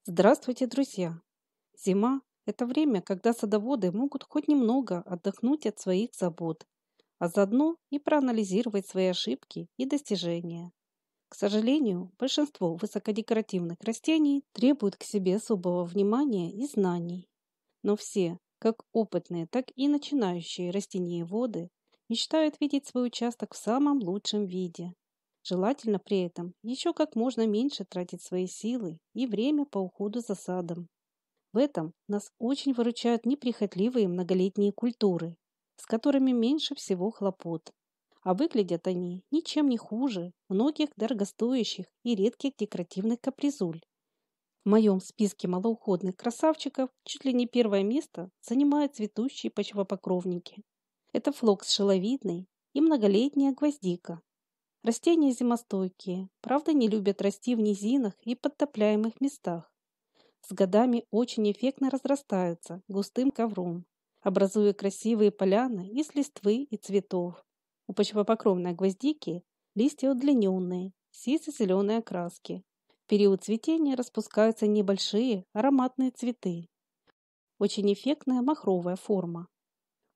Здравствуйте, друзья! Зима– это время, когда садоводы могут хоть немного отдохнуть от своих забот, а заодно и проанализировать свои ошибки и достижения. К сожалению, большинство высокодекоративных растений требуют к себе особого внимания и знаний. Но все, как опытные, так и начинающие растениеводы, мечтают видеть свой участок в самом лучшем виде. Желательно при этом еще как можно меньше тратить свои силы и время по уходу за садом. В этом нас очень выручают неприхотливые многолетние культуры, с которыми меньше всего хлопот. А выглядят они ничем не хуже многих дорогостоящих и редких декоративных капризуль. В моем списке малоуходных красавчиков чуть ли не первое место занимают цветущие почвопокровники. Это флокс шеловидный и многолетняя гвоздика. Растения зимостойкие, правда не любят расти в низинах и подтопляемых местах. С годами очень эффектно разрастаются густым ковром, образуя красивые поляны из листвы и цветов. У почвопокровной гвоздики листья удлиненные, сизо-зеленой окраски. В период цветения распускаются небольшие ароматные цветы. Очень эффектная махровая форма.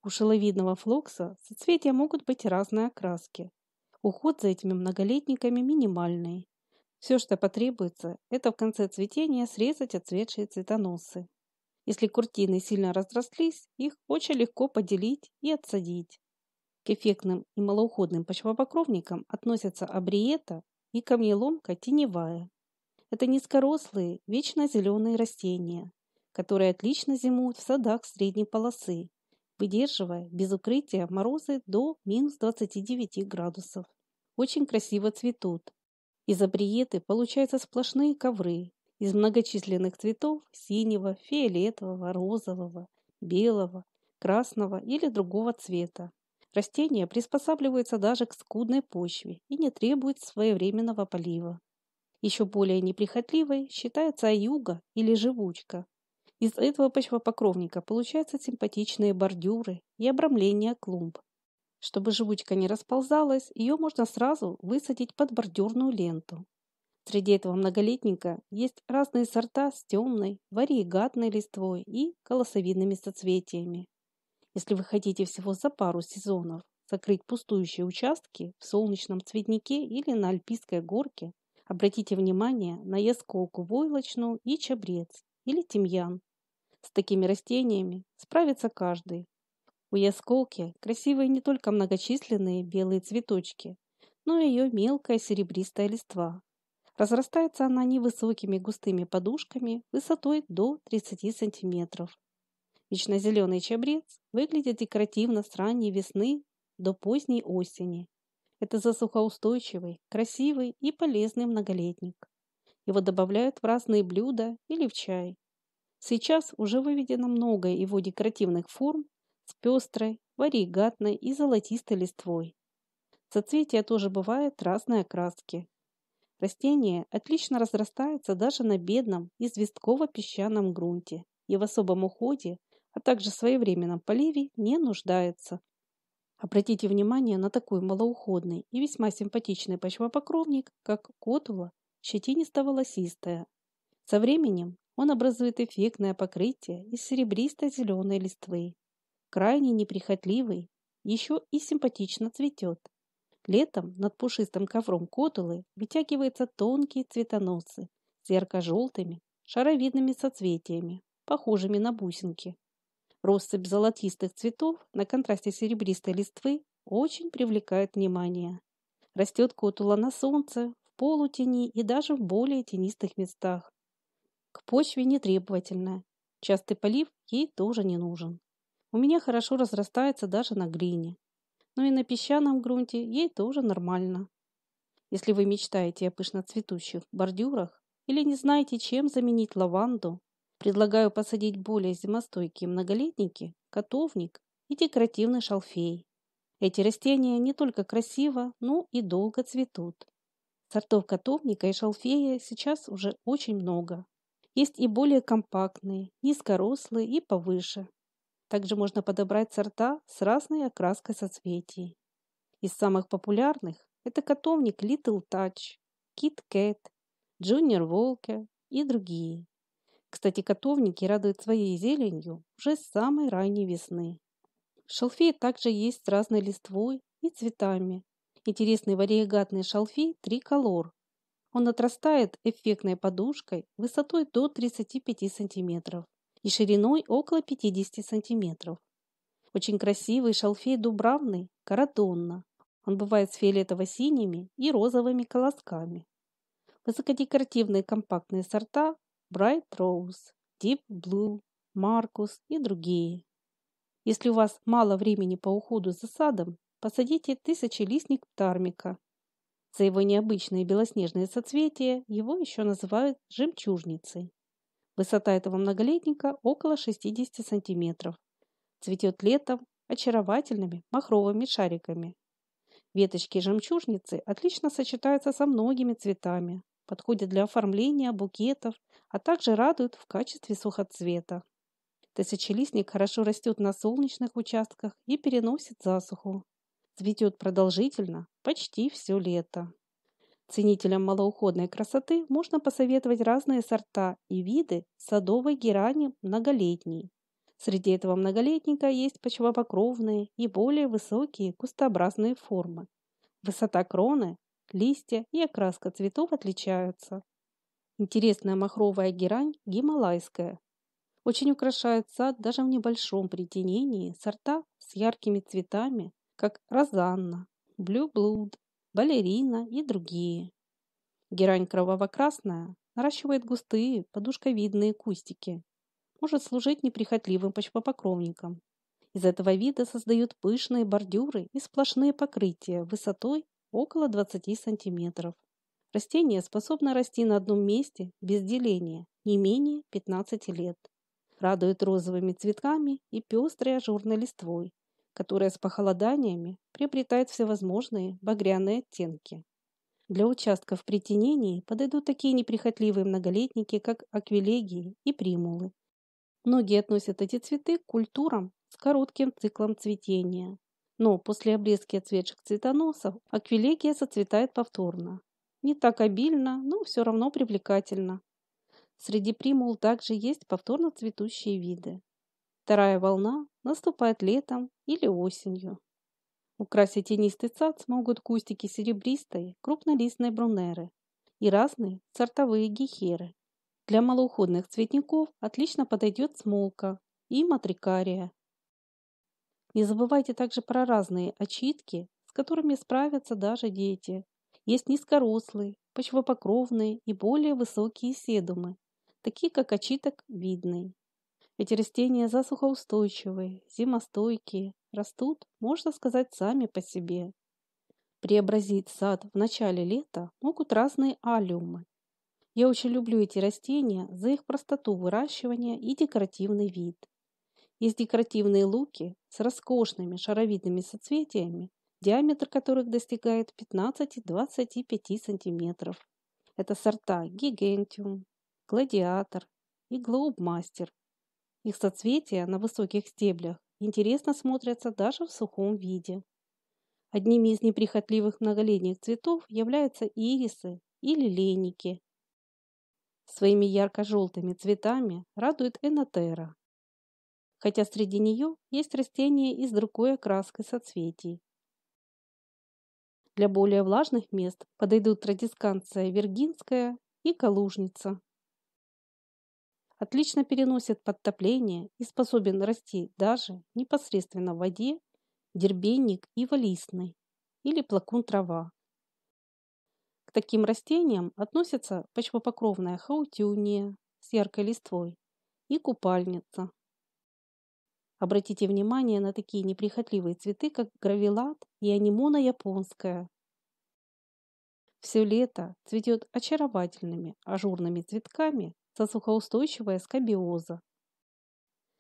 У шеловидного флокса соцветия могут быть разной окраски. Уход за этими многолетниками минимальный. Все, что потребуется, это в конце цветения срезать отцветшие цветоносы. Если куртины сильно разрослись, их очень легко поделить и отсадить. К эффектным и малоуходным почвопокровникам относятся абриета и камнеломка теневая. Это низкорослые, вечно зеленые растения, которые отлично зимуют в садах средней полосы, выдерживая без укрытия морозы до -29 градусов. Очень красиво цветут. Из абриеты получаются сплошные ковры из многочисленных цветов синего, фиолетового, розового, белого, красного или другого цвета. Растения приспосабливаются даже к скудной почве и не требуют своевременного полива. Еще более неприхотливой считается аюга или живучка. Из этого почвопокровника получаются симпатичные бордюры и обрамления клумб. Чтобы живучка не расползалась, ее можно сразу высадить под бордюрную ленту. Среди этого многолетника есть разные сорта с темной, вариегатной листвой и колосовидными соцветиями. Если вы хотите всего за пару сезонов закрыть пустующие участки в солнечном цветнике или на альпийской горке, обратите внимание на ясколку войлочную и чабрец или тимьян. С такими растениями справится каждый. У ясколки красивые не только многочисленные белые цветочки, но и ее мелкая серебристая листва. Разрастается она невысокими густыми подушками высотой до 30 сантиметров. Вечнозеленый чабрец выглядит декоративно с ранней весны до поздней осени. Это засухоустойчивый, красивый и полезный многолетник. Его добавляют в разные блюда или в чай. Сейчас уже выведено много его декоративных форм с пестрой, варигатной и золотистой листвой. Соцветия тоже бывают разной окраски. Растение отлично разрастается даже на бедном известково-песчаном грунте и в особом уходе, а также своевременном поливе не нуждается. Обратите внимание на такой малоуходный и весьма симпатичный почвопокровник, как котула щетинисто-волосистая. Со временем он образует эффектное покрытие из серебристо-зеленой листвы. Крайне неприхотливый, еще и симпатично цветет. Летом над пушистым ковром котулы вытягиваются тонкие цветоносы с ярко-желтыми, шаровидными соцветиями, похожими на бусинки. Россыпь золотистых цветов на контрасте серебристой листвы очень привлекает внимание. Растет котула на солнце, в полутени и даже в более тенистых местах. К почве не требовательная. Частый полив ей тоже не нужен. У меня хорошо разрастается даже на глине. Но и на песчаном грунте ей тоже нормально. Если вы мечтаете о пышно цветущих бордюрах или не знаете, чем заменить лаванду, предлагаю посадить более зимостойкие многолетники, котовник и декоративный шалфей. Эти растения не только красиво, но и долго цветут. Сортов котовника и шалфея сейчас уже очень много. Есть и более компактные, низкорослые и повыше. Также можно подобрать сорта с разной окраской соцветий. Из самых популярных это котовник Little Touch, Kit Kat, Junior Walker и другие. Кстати, котовники радуют своей зеленью уже с самой ранней весны. Шалфей также есть с разной листвой и цветами. Интересный вариегатный шалфей триколор. Он отрастает эффектной подушкой высотой до 35 сантиметров и шириной около 50 сантиметров. Очень красивый шалфей дубравный карадонна. Он бывает с фиолетово-синими и розовыми колосками. Высокодекоративные компактные сорта Bright Rose, Deep Blue, Marcus и другие. Если у вас мало времени по уходу за садом, посадите тысячелистник птармика. За его необычные белоснежные соцветия его еще называют жемчужницей. Высота этого многолетника около 60 сантиметров. Цветет летом очаровательными махровыми шариками. Веточки жемчужницы отлично сочетаются со многими цветами, подходят для оформления букетов, а также радуют в качестве сухоцвета. Тысячелистник хорошо растет на солнечных участках и переносит засуху. Цветет продолжительно почти все лето. Ценителям малоуходной красоты можно посоветовать разные сорта и виды садовой герани многолетней. Среди этого многолетника есть почвопокровные и более высокие кустообразные формы. Высота кроны, листья и окраска цветов отличаются. Интересная махровая герань гималайская. Очень украшает сад даже в небольшом притенении сорта с яркими цветами, как розанна, Blue Blood, балерина и другие. Герань кроваво-красная наращивает густые подушковидные кустики. Может служить неприхотливым почвопокровником. Из этого вида создают пышные бордюры и сплошные покрытия высотой около 20 сантиметров. Растение способно расти на одном месте без деления не менее 15 лет. Радует розовыми цветками и пестрой ажурной листвой, которая с похолоданиями приобретает всевозможные багряные оттенки. Для участков при тенении подойдут такие неприхотливые многолетники, как аквилегии и примулы. Многие относят эти цветы к культурам с коротким циклом цветения. Но после обрезки отцветших цветоносов аквилегия зацветает повторно. Не так обильно, но все равно привлекательно. Среди примул также есть повторно цветущие виды. Вторая волна наступает летом или осенью. Украсить тенистый сад смогут кустики серебристой, крупнолистной брунеры и разные сортовые гехеры. Для малоуходных цветников отлично подойдет смолка и матрикария. Не забывайте также про разные очитки, с которыми справятся даже дети. Есть низкорослые, почвопокровные и более высокие седумы, такие как очиток видный. Эти растения засухоустойчивые, зимостойкие, растут, можно сказать, сами по себе. Преобразить сад в начале лета могут разные аллиумы. Я очень люблю эти растения за их простоту выращивания и декоративный вид. Есть декоративные луки с роскошными шаровидными соцветиями, диаметр которых достигает 15-25 сантиметров. Это сорта Гигантиум, Гладиатор и Глоубмастер. Их соцветия на высоких стеблях интересно смотрятся даже в сухом виде. Одними из неприхотливых многолетних цветов являются ирисы и лилейники. Своими ярко-желтыми цветами радует энотера, хотя среди нее есть растения и с другой окраской соцветий. Для более влажных мест подойдут традисканция виргинская и калужница. Отлично переносит подтопление и способен расти даже непосредственно в воде дербенник иволистный или плакун-трава. К таким растениям относятся почвопокровная хаутюния с яркой листвой и купальница. Обратите внимание на такие неприхотливые цветы, как гравилат и анимона японская. Все лето цветет очаровательными ажурными цветками засухоустойчивая скабиоза.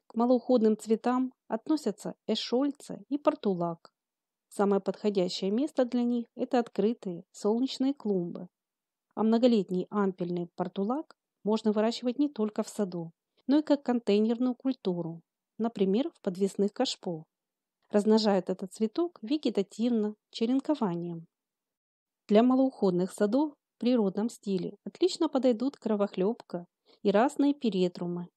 К малоуходным цветам относятся эшольца и портулак. Самое подходящее место для них – это открытые солнечные клумбы. А многолетний ампельный портулак можно выращивать не только в саду, но и как контейнерную культуру, например, в подвесных кашпо. Размножают этот цветок вегетативно, черенкованием. Для малоуходных садов в природном стиле отлично подойдут кровохлебка и разные перетрумы.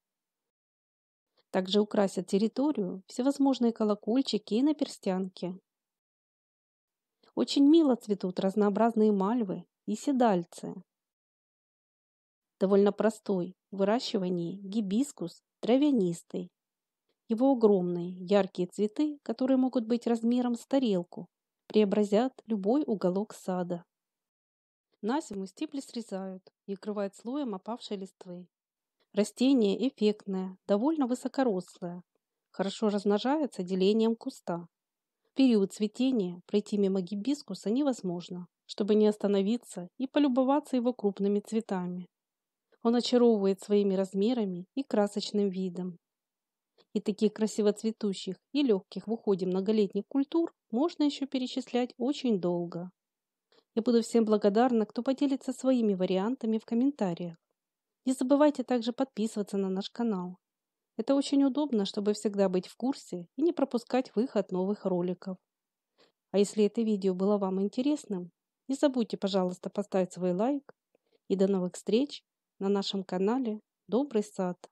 Также украсят территорию всевозможные колокольчики и наперстянки. Очень мило цветут разнообразные мальвы и седальцы. Довольно простой в выращивании гибискус травянистый. Его огромные яркие цветы, которые могут быть размером с тарелку, преобразят любой уголок сада. На зиму стебли срезают и укрывают слоем опавшей листвы. Растение эффектное, довольно высокорослое, хорошо размножается делением куста. В период цветения пройти мимо гибискуса невозможно, чтобы не остановиться и полюбоваться его крупными цветами. Он очаровывает своими размерами и красочным видом. И таких красиво цветущих и легких в уходе многолетних культур можно еще перечислять очень долго. Я буду всем благодарна, кто поделится своими вариантами в комментариях. Не забывайте также подписываться на наш канал. Это очень удобно, чтобы всегда быть в курсе и не пропускать выход новых роликов. А если это видео было вам интересным, не забудьте, пожалуйста, поставить свой лайк. И до новых встреч на нашем канале Добрый сад.